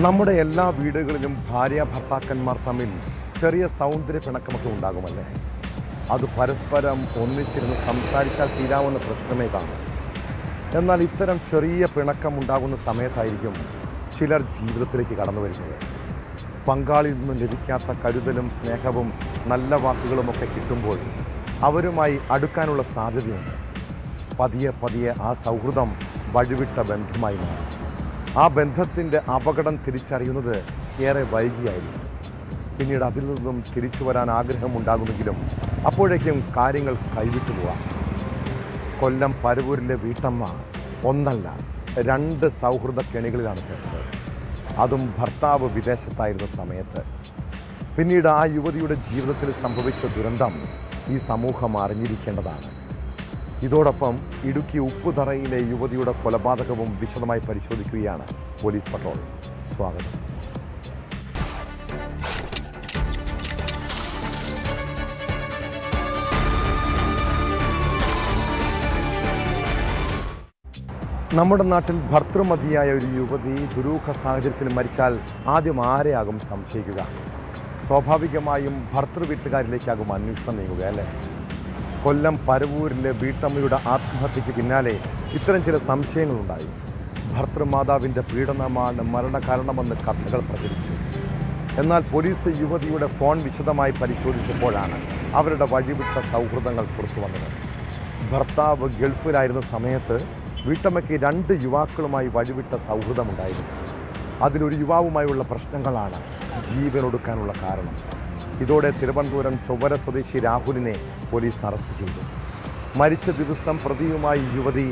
നമ്മുടെ എല്ലാ വീടുകളിലും ഭാര്യ ഭർത്താക്കന്മാർ തമ്മിൽ ചെറിയ സൗന്ദര്യ പിണക്കമൊക്കെ ഉണ്ടാകുമല്ലേ? അത് പരസ്പരം ഒന്നിച്ചിരുന്ന് സംസാരിച്ചാൽ തീരാവുന്ന പ്രശ്നമേ കാണും. എന്നാൽ ഇത്തരം ചെറിയ പിണക്കം ഉണ്ടാകുന്ന സമയത്തായിരിക്കും ചിലർ ജീവിതത്തിലേക്ക് കടന്നു വരുന്നത്. പങ്കാളിയിൽ നിന്നും ലഭിക്കാത്ത കരുതലും സ്നേഹവും നല്ല വാക്കുകളുമൊക്കെ കിട്ടുമ്പോൾ അവരുമായി അടുക്കാനുള്ള സാധ്യതയുണ്ട്. പതിയെ പതിയെ ആ സൗഹൃദം വഴിവിട്ട ബന്ധമായി മാറും. ആ ബന്ധത്തിൻ്റെ അപകടം തിരിച്ചറിയുന്നത് ഏറെ വൈകിയായിരിക്കും. പിന്നീട് അതിൽ നിന്നും തിരിച്ചു വരാൻ ആഗ്രഹമുണ്ടാകുമെങ്കിലും അപ്പോഴേക്കും കാര്യങ്ങൾ കൈവിട്ടു പോവാം. കൊല്ലം പരവൂരിലെ വീട്ടമ്മ ഒന്നല്ല 2 സൗഹൃദ കെണികളിലാണ് പെട്ടത്. അതും ഭർത്താവ് വിദേശത്തായിരുന്ന സമയത്ത്. പിന്നീട് ആ യുവതിയുടെ ജീവിതത്തിൽ സംഭവിച്ച ദുരന്തം ഈ സമൂഹം അറിഞ്ഞിരിക്കേണ്ടതാണ്. ഇതോടൊപ്പം ഇടുക്കി ഉപ്പുതറയിലെ യുവതിയുടെ കൊലപാതകവും വിശദമായി പരിശോധിക്കുകയാണ് പോലീസ് പട്രോൾ. സ്വാഗതം. നമ്മുടെ നാട്ടിൽ ഭർതൃമതിയായ ഒരു യുവതി ദുരൂഹ സാഹചര്യത്തിൽ മരിച്ചാൽ ആദ്യം ആരെയാകും സംശയിക്കുക? സ്വാഭാവികമായും ഭർതൃ വീട്ടുകാരിലേക്കാകും അന്വേഷണം നീങ്ങുക, അല്ലേ? കൊല്ലം പരവൂരിലെ വീട്ടമ്മയുടെ ആത്മഹത്യയ്ക്ക് പിന്നാലെ ഇത്തരം ചില സംശയങ്ങളുണ്ടായി. ഭർതൃമാതാവിൻ്റെ പീഡനമാണ് മരണകാരണമെന്ന് കഥകൾ പ്രചരിച്ചു. എന്നാൽ പോലീസ് യുവതിയുടെ ഫോൺ വിശദമായി പരിശോധിച്ചപ്പോഴാണ് അവരുടെ വഴിവിട്ട സൗഹൃദങ്ങൾ പുറത്തു വന്നത്. ഭർത്താവ് ഗൾഫിലായിരുന്ന സമയത്ത് വീട്ടമ്മയ്ക്ക് 2 യുവാക്കളുമായി വഴിവിട്ട സൗഹൃദമുണ്ടായിരുന്നു. അതിലൊരു യുവാവുമായുള്ള പ്രശ്നങ്ങളാണ് ജീവനൊടുക്കാനുള്ള കാരണം. ഇതോടെ തിരുവനന്തപുരം ചൊവ്വര സ്വദേശി രാഹുലിനെ പോലീസ് അറസ്റ്റ് ചെയ്തു. മരിച്ച ദിവസം പ്രതിയുമായി യുവതി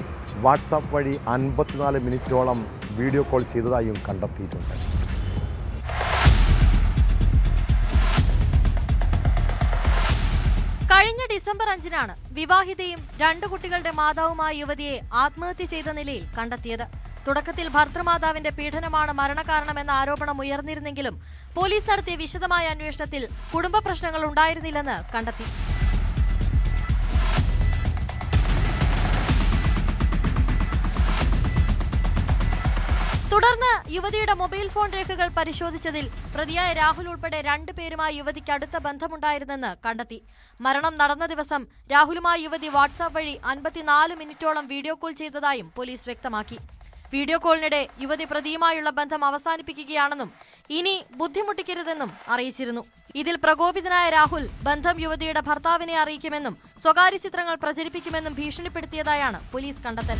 വാട്സാപ്പ് വഴി 54 മിനിറ്റോളം വീഡിയോ കോൾ ചെയ്തതായും കണ്ടെത്തിയിട്ടുണ്ട്. കഴിഞ്ഞ ഡിസംബർ 5-നാണ് വിവാഹിതയും 2 കുട്ടികളുടെ മാതാവുമായ യുവതിയെ ആത്മഹത്യ ചെയ്ത നിലയിൽ കണ്ടെത്തിയത്. തുടക്കത്തിൽ ഭർതൃമാതാവിന്റെ പീഡനമാണ് മരണകാരണമെന്ന ആരോപണം ഉയർന്നിരുന്നെങ്കിലും പോലീസ് നടത്തിയ വിശദമായ അന്വേഷണത്തിൽ കുടുംബ പ്രശ്നങ്ങൾ ഉണ്ടായിരുന്നില്ലെന്ന് കണ്ടെത്തി. തുടർന്ന് യുവതിയുടെ മൊബൈൽ ഫോൺ രേഖകൾ പരിശോധിച്ചതിൽ പ്രതിയായ രാഹുൽ ഉൾപ്പെടെ 2 പേരുമായി യുവതിക്ക് അടുത്ത ബന്ധമുണ്ടായിരുന്നെന്ന് കണ്ടെത്തി. മരണം നടന്ന ദിവസം രാഹുലുമായി യുവതി വാട്സാപ്പ് വഴി 54 മിനിറ്റോളം വീഡിയോ കോൾ ചെയ്തതായും പോലീസ് വ്യക്തമാക്കി. വീഡിയോ കോളിനിടെ യുവതി പ്രതിയുമായുള്ള ബന്ധം അവസാനിപ്പിക്കുകയാണെന്നും ഇനി ബുദ്ധിമുട്ടിക്കരുതെന്നും അറിയിച്ചിരുന്നു. ഇതിൽ പ്രകോപിതനായ രാഹുൽ ബന്ധം യുവതിയുടെ ഭർത്താവിനെ അറിയിക്കുമെന്നും സ്വകാര്യ ചിത്രങ്ങൾ പ്രചരിപ്പിക്കുമെന്നും ഭീഷണിപ്പെടുത്തിയതായാണ് പോലീസ് കണ്ടെത്തൽ.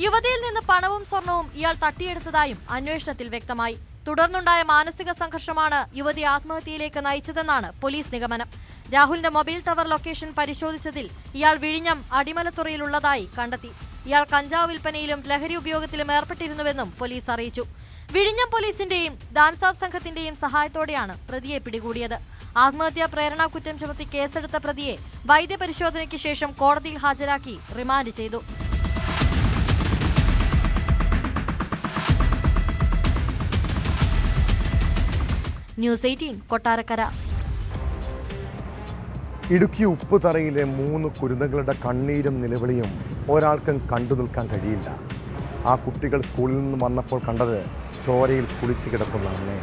യുവതിയിൽ നിന്ന് പണവും സ്വർണവും ഇയാൾ തട്ടിയെടുത്തതായും അന്വേഷണത്തിൽ വ്യക്തമായി. തുടർന്നുണ്ടായ മാനസിക സംഘർഷമാണ് യുവതി ആത്മഹത്യയിലേക്ക് നയിച്ചതെന്നാണ് പോലീസ് നിഗമനം. രാഹുലിന്റെ മൊബൈൽ ടവർ ലൊക്കേഷൻ പരിശോധിച്ചതിൽ ഇയാൾ വിഴിഞ്ഞം അടിമലത്തുറയിലുള്ളതായി കണ്ടെത്തി. ഇയാൾ കഞ്ചാവ് വിൽപ്പനയിലും ലഹരി ഉപയോഗത്തിലും ഏർപ്പെട്ടിരുന്നുവെന്നും പോലീസ് അറിയിച്ചു. വിഴിഞ്ഞം പോലീസിന്റെയും ഡാൻസാഫ് സംഘത്തിന്റെയും സഹായത്തോടെയാണ് പ്രതിയെ പിടികൂടിയത്. ആത്മഹത്യാ പ്രേരണാ കുറ്റം ചുമത്തി കേസെടുത്ത പ്രതിയെ വൈദ്യപരിശോധനയ്ക്ക് ശേഷം കോടതിയിൽ ഹാജരാക്കി റിമാൻഡ് ചെയ്തു. ന്യൂസ് 18 കൊട്ടാരക്കര. ഇടുക്കി ഉപ്പുതറയിലെ 3 കുരുന്നുകളുടെ കണ്ണീരും നിലവിളിയും ഒരാൾക്കും കണ്ടു നിൽക്കാൻ കഴിയില്ല. ആ കുട്ടികൾ സ്കൂളിൽ നിന്ന് വന്നപ്പോൾ കണ്ടത് ചോരയിൽ കുളിച്ചു കിടക്കുന്ന അമ്മയെ.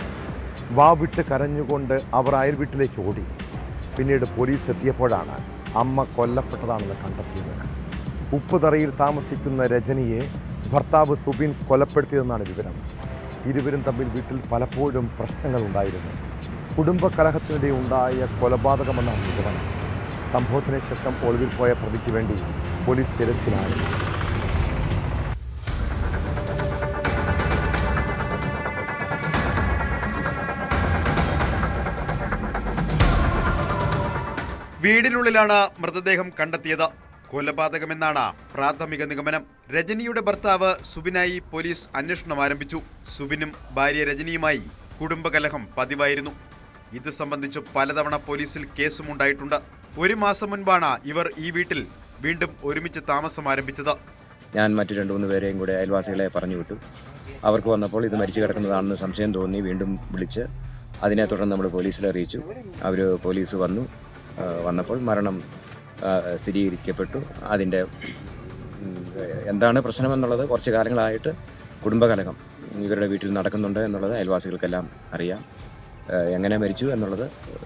വാവിട്ട് കരഞ്ഞുകൊണ്ട് അവർ അയൽ വീട്ടിലേക്ക് ഓടി. പിന്നീട് പോലീസ് എത്തിയപ്പോഴാണ് അമ്മ കൊല്ലപ്പെട്ടതാണെന്ന് കണ്ടെത്തിയത്. ഉപ്പുതറയിൽ താമസിക്കുന്ന രജനിയെ ഭർത്താവ് സുബിൻ കൊലപ്പെടുത്തിയതെന്നാണ് വിവരം. ഇരുവരും തമ്മിൽ വീട്ടിൽ പലപ്പോഴും പ്രശ്നങ്ങളുണ്ടായിരുന്നു. കുടുംബകലഹത്തിനിടെ ഉണ്ടായ കൊലപാതകമെന്നാണ് വിവരം. സംഭവത്തിന് ശേഷം ഒളിവിൽ പോയ പ്രതിക്ക് വേണ്ടി പോലീസ് തിരച്ചിലാണ്. വീടിനുള്ളിലാണ് മൃതദേഹം കണ്ടെത്തിയത്. കൊലപാതകമെന്നാണ് പ്രാഥമിക നിഗമനം. രജനിയുടെ ഭർത്താവ് സുബിനായി പോലീസ് അന്വേഷണം ആരംഭിച്ചു. സുബിനും ഭാര്യ രജനിയുമായി കുടുംബകലഹം പതിവായിരുന്നു. ഇത് സംബന്ധിച്ച് പലതവണ പോലീസിൽ കേസും ഉണ്ടായിട്ടുണ്ട്. 1 മാസം മുൻപാണ് ഇവർ ഈ വീട്ടിൽ വീണ്ടും ഒരുമിച്ച് താമസം ആരംഭിച്ചത്. ഞാൻ മറ്റു 2-3 പേരെയും കൂടെ അയൽവാസികളെ പറഞ്ഞു വിട്ടു. അവർക്ക് വന്നപ്പോൾ ഇത് മരിച്ചു കിടക്കുന്നതാണെന്ന് സംശയം തോന്നി. വീണ്ടും വിളിച്ച് അതിനെ തുടർന്ന് നമ്മൾ പോലീസിൽ അറിയിച്ചു. പോലീസ് വന്നപ്പോൾ മരണം സ്ഥിരീകരിക്കപ്പെട്ടു. അതിൻ്റെ എന്താണ് പ്രശ്നമെന്നുള്ളത് കുറച്ച് കാലങ്ങളായിട്ട് കുടുംബകലഹം ഇവരുടെ വീട്ടിൽ നടക്കുന്നുണ്ട് എന്നുള്ളത് അയൽവാസികൾക്കെല്ലാം അറിയാം. എങ്ങനെ മരിച്ചു എന്നുള്ളത്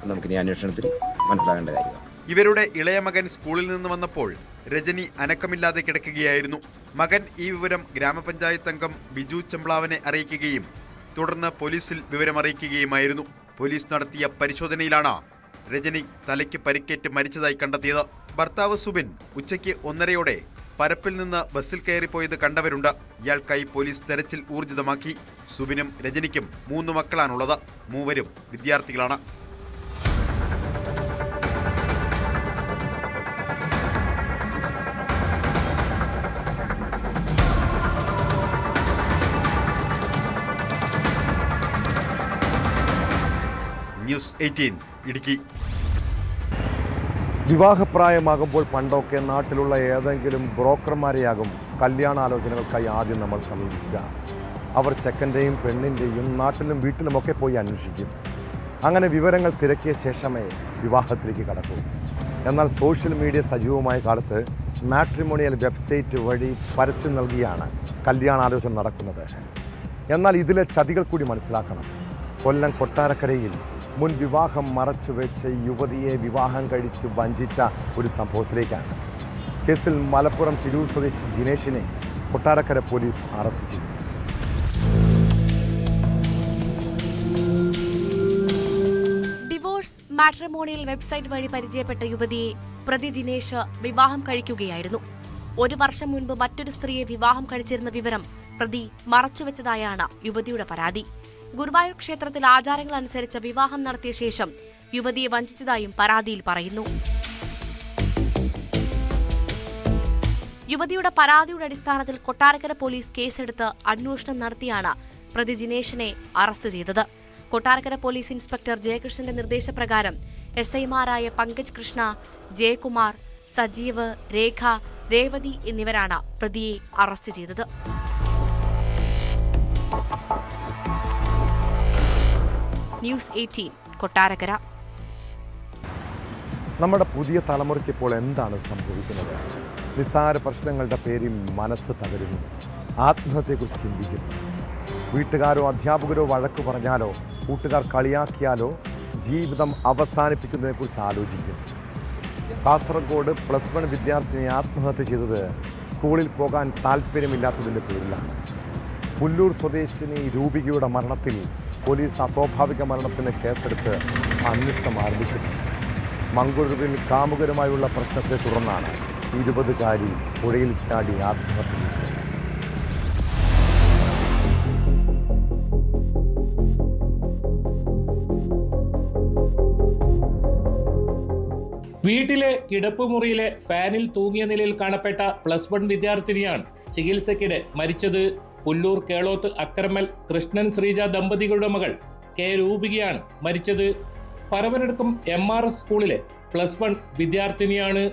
നമുക്കിനി അന്വേഷണത്തിൽ മനസ്സിലാകേണ്ട കാര്യമാണ്. ഇവരുടെ ഇളയ മകൻ സ്കൂളിൽ നിന്ന് വന്നപ്പോൾ രജനി അനക്കമില്ലാതെ കിടക്കുകയായിരുന്നു. മകൻ ഈ വിവരം ഗ്രാമപഞ്ചായത്ത് അംഗം ബിജു ചെമ്പ്ലാവിനെ അറിയിക്കുകയും തുടർന്ന് പോലീസിൽ വിവരമറിയിക്കുകയുമായിരുന്നു. പോലീസ് നടത്തിയ പരിശോധനയിലാണ് രജനി തലയ്ക്ക് പരിക്കേറ്റ് മരിച്ചതായി കണ്ടെത്തിയത്. ഭർത്താവ് സുബിൻ ഉച്ചയ്ക്ക് 1:30 പരപ്പിൽ നിന്ന് ബസ്സിൽ കയറിപ്പോയത് കണ്ടവരുണ്ട്. ഇയാൾക്കായി പോലീസ് തെരച്ചിൽ ഊർജിതമാക്കി. സുബിനും രജനിക്കും 3 മക്കളാണുള്ളത്. 3 വിദ്യാർത്ഥികളാണ്. ന്യൂസ് 18 ഇടുക്കി. വിവാഹപ്രായമാകുമ്പോൾ പണ്ടൊക്കെ നാട്ടിലുള്ള ഏതെങ്കിലും ബ്രോക്കർമാരെയാകും കല്യാണാലോചനകൾക്കായി ആദ്യം നമ്മൾ സമീപിക്കുക. അവർ ചെക്കൻ്റെയും പെണ്ണിൻ്റെയും നാട്ടിലും വീട്ടിലുമൊക്കെ പോയി അന്വേഷിക്കും. അങ്ങനെ വിവരങ്ങൾ തിരക്കിയ ശേഷമേ വിവാഹത്തിലേക്ക് കടക്കൂ. എന്നാൽ സോഷ്യൽ മീഡിയ സജീവമായ കാലത്ത് മാട്രിമോണിയൽ വെബ്സൈറ്റ് വഴി പരസ്യം നൽകിയാണ് കല്യാണാലോചന നടക്കുന്നത്. എന്നാൽ ഇതിലെ ചതികൾ കൂടി മനസ്സിലാക്കണം. കൊല്ലം കൊട്ടാരക്കരയിൽ മുൻ വിവാഹം മറച്ചുവെച്ച് യുവതിയെ വിവാഹം കഴിച്ച് വഞ്ചിച്ച ഒരു സംഭവത്തിലേക്കാണ്. കേസിൽ മലപ്പുറം തിരൂർ സ്വദേശി ജിനേഷിനെ കൊട്ടാരക്കര പോലീസ് അറസ്റ്റ് ചെയ്തു. ഡിവോഴ്സ് മാട്രിമോണിയൽ വെബ്സൈറ്റ് വഴി പരിചയപ്പെട്ട യുവതിയെ പ്രതി ജിനേഷ് വിവാഹം കഴിക്കുകയായിരുന്നു. 1 വർഷം മുൻപ് മറ്റൊരു സ്ത്രീയെ വിവാഹം കഴിച്ചിരുന്ന വിവരം പ്രതി മറച്ചുവെച്ചതായാണ് യുവതിയുടെ പരാതി. ഗുരുവായൂർ ക്ഷേത്രത്തിൽ ആചാരങ്ങൾ അനുസരിച്ച് വിവാഹം നടത്തിയ ശേഷം യുവതിയെ വഞ്ചിച്ചതായും പരാതിയിൽ പറയുന്നു. യുവതിയുടെ പരാതിയുടെ അടിസ്ഥാനത്തിൽ കൊട്ടാരക്കര പോലീസ് കേസെടുത്ത് അന്വേഷണം നടത്തിയാണ് പ്രതി ജിനേഷിനെ അറസ്റ്റ് ചെയ്തത്. കൊട്ടാരക്കര പോലീസ് ഇൻസ്പെക്ടർ ജയകൃഷ്ണന്റെ നിർദ്ദേശപ്രകാരം SI-മാരായ പങ്കജ് കൃഷ്ണ, ജയകുമാർ, സജീവ്, രേഖ, രേവതി എന്നിവരാണ് പ്രതിയെ അറസ്റ്റ് ചെയ്തത്. ന്യൂസ് 18 കൊട്ടാരക്കര. നമ്മുടെ പുതിയ തലമുറയ്ക്ക് ഇപ്പോൾ എന്താണ് സംഭവിക്കുന്നത്? നിസ്സാര പ്രശ്നങ്ങളുടെ പേരിൽ മനസ്സ് തകരുന്നു, ആത്മഹത്യയെക്കുറിച്ച് ചിന്തിക്കുന്നു. വീട്ടുകാരോ അധ്യാപകരോ വഴക്ക് പറഞ്ഞാലോ കൂട്ടുകാർ കളിയാക്കിയാലോ ജീവിതം അവസാനിപ്പിക്കുന്നതിനെക്കുറിച്ച് ആലോചിക്കുന്നു. കാസർഗോഡ് +1 വിദ്യാർത്ഥിനി ആത്മഹത്യ ചെയ്തത് സ്കൂളിൽ പോകാൻ താല്പര്യമില്ലാത്തതിൻ്റെ പേരിലാണ്. പുല്ലൂർ സ്വദേശിനി രൂപികയുടെ മരണത്തിൽ പോലീസ് അസ്വാഭാവിക മരണത്തിന് കേസെടുത്ത് അന്വേഷണം ആരംഭിച്ചിട്ടുണ്ട്. മംഗളൂരുവിൽ കാമുകരുമായുള്ള പ്രശ്നത്തെ തുടർന്നാണ് 20-കാരി പുഴയിൽ ചാടി ആത്മഹത്യ ചെയ്തത്. വീട്ടിലെ കിടപ്പുമുറിയിലെ ഫാനിൽ തൂങ്ങിയ നിലയിൽ കാണപ്പെട്ട +1 വിദ്യാർത്ഥിനിയാണ് ചികിത്സയ്ക്കിടെ മരിച്ചത്. പുല്ലൂർ കേളോത്ത് അക്കരമൽ കൃഷ്ണൻ ശ്രീജ ദമ്പതികളുടെ മകൾ കെ രൂപികയാണ് മരിച്ചത്. പരവനടുക്കം MRS സ്കൂളിലെ +1 വിദ്യാർത്ഥിനിയാണ്.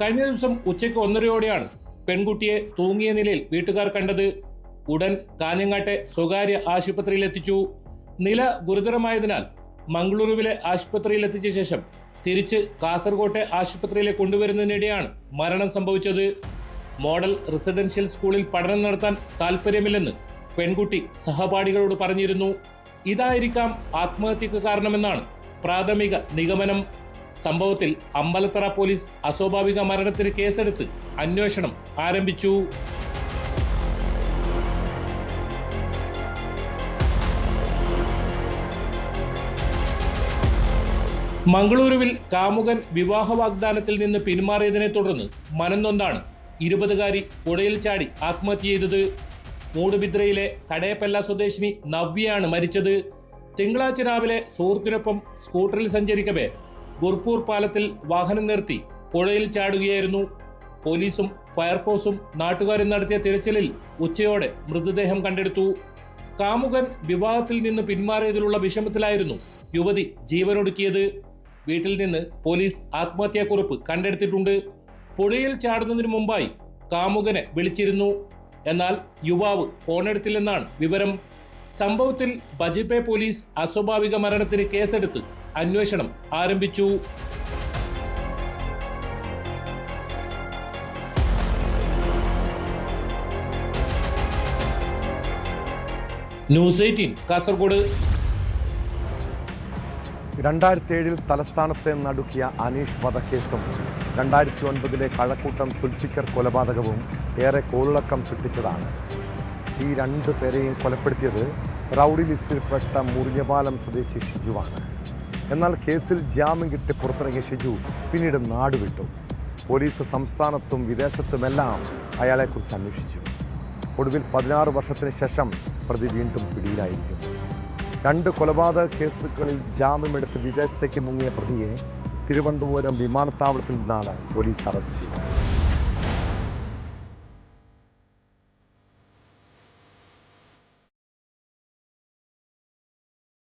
കഴിഞ്ഞ ദിവസം ഉച്ചയ്ക്ക് 1:30 പെൺകുട്ടിയെ തൂങ്ങിയ നിലയിൽ വീട്ടുകാർ കണ്ടത്. ഉടൻ കാഞ്ഞങ്ങാട്ടെ സ്വകാര്യ ആശുപത്രിയിൽ എത്തിച്ചു. നില ഗുരുതരമായതിനാൽ മംഗളൂരുവിലെ ആശുപത്രിയിൽ എത്തിച്ച ശേഷം തിരിച്ച് കാസർകോട്ടെ ആശുപത്രിയിലേക്ക് കൊണ്ടുവരുന്നതിനിടെയാണ് മരണം സംഭവിച്ചത്. മോഡൽ റെസിഡൻഷ്യൽ സ്കൂളിൽ പഠനം നടത്താൻ താല്പര്യമില്ലെന്ന് പെൺകുട്ടി സഹപാഠികളോട് പറഞ്ഞിരുന്നു. ഇതായിരിക്കാം ആത്മഹത്യക്ക് കാരണമെന്നാണ് പ്രാഥമിക നിഗമനം. സംഭവത്തിൽ അമ്പലത്തറ പോലീസ് അസ്വാഭാവിക മരണത്തിന് കേസെടുത്ത് അന്വേഷണം ആരംഭിച്ചു. മംഗളൂരുവിൽ കാമുകൻ വിവാഹ വാഗ്ദാനത്തിൽ നിന്ന് പിന്മാറിയതിനെ തുടർന്ന് മനംനൊന്താണ് 20-കാരി പുഴയിൽ ചാടി ആത്മഹത്യ ചെയ്തത്. മൂടുബിദ്രയിലെ കടയപ്പല്ല സ്വദേശിനി നവ്യയാണ് മരിച്ചത്. തിങ്കളാഴ്ച രാവിലെ സുഹൃത്തിനൊപ്പം സ്കൂട്ടറിൽ സഞ്ചരിക്കവേ ഗുർപൂർ പാലത്തിൽ വാഹനം നിർത്തി പുഴയിൽ ചാടുകയായിരുന്നു. പോലീസും ഫയർഫോഴ്സും നാട്ടുകാരും നടത്തിയ തിരച്ചിലിൽ ഉച്ചയോടെ മൃതദേഹം കണ്ടെടുത്തു. കാമുകൻ വിവാഹത്തിൽ നിന്ന് പിന്മാറിയതിലുള്ള വിഷമത്തിലായിരുന്നു യുവതി ജീവനൊടുക്കിയത്. വീട്ടിൽ നിന്ന് പോലീസ് ആത്മഹത്യാക്കുറിപ്പ് കണ്ടെടുത്തിട്ടുണ്ട്. പുഴയിൽ ചാടുന്നതിന് മുമ്പായി കാമുകനെ വിളിച്ചിരുന്നു. എന്നാൽ യുവാവ് ഫോണെടുത്തില്ലെന്നാണ് വിവരം. സംഭവത്തിൽ ബജിപ്പെ പോലീസ് അസ്വാഭാവിക മരണത്തിന് കേസെടുത്ത് അന്വേഷണം ആരംഭിച്ചു. ന്യൂസ് 18 കാസർഗോഡ്. 2007 തലസ്ഥാനത്തെ നടുക്കിയ അനീഷ് വധക്കേസും 2009 കഴക്കൂട്ടം സുൽഫിക്കർ കൊലപാതകവും ഏറെ കോളിളക്കം സൃഷ്ടിച്ചതാണ്. ഈ രണ്ടു പേരെയും കൊലപ്പെടുത്തിയത് റൗഡി ലിസ്റ്റിൽപ്പെട്ട മുറിഞ്ഞപാലം സ്വദേശി ഷിജുവാണ്. എന്നാൽ കേസിൽ ജാമ്യം കിട്ടി പുറത്തിറങ്ങിയ ഷിജു പിന്നീട് നാടുവിട്ടു. പോലീസ് സംസ്ഥാനത്തും വിദേശത്തുമെല്ലാം അയാളെക്കുറിച്ച് അന്വേഷിച്ചു. ഒടുവിൽ 16 വർഷത്തിന് ശേഷം പ്രതി വീണ്ടും പിടിയിലായിരിക്കുന്നു. 2 കൊലപാതക കേസുകളിൽ ജാമ്യമെടുത്ത് വിദേശത്തേക്ക് മുങ്ങിയ പ്രതിയെ തിരുവനന്തപുരം വിമാനത്താവളത്തിൽ നിന്നാണ് പോലീസ് അറസ്റ്റ് ചെയ്തത്.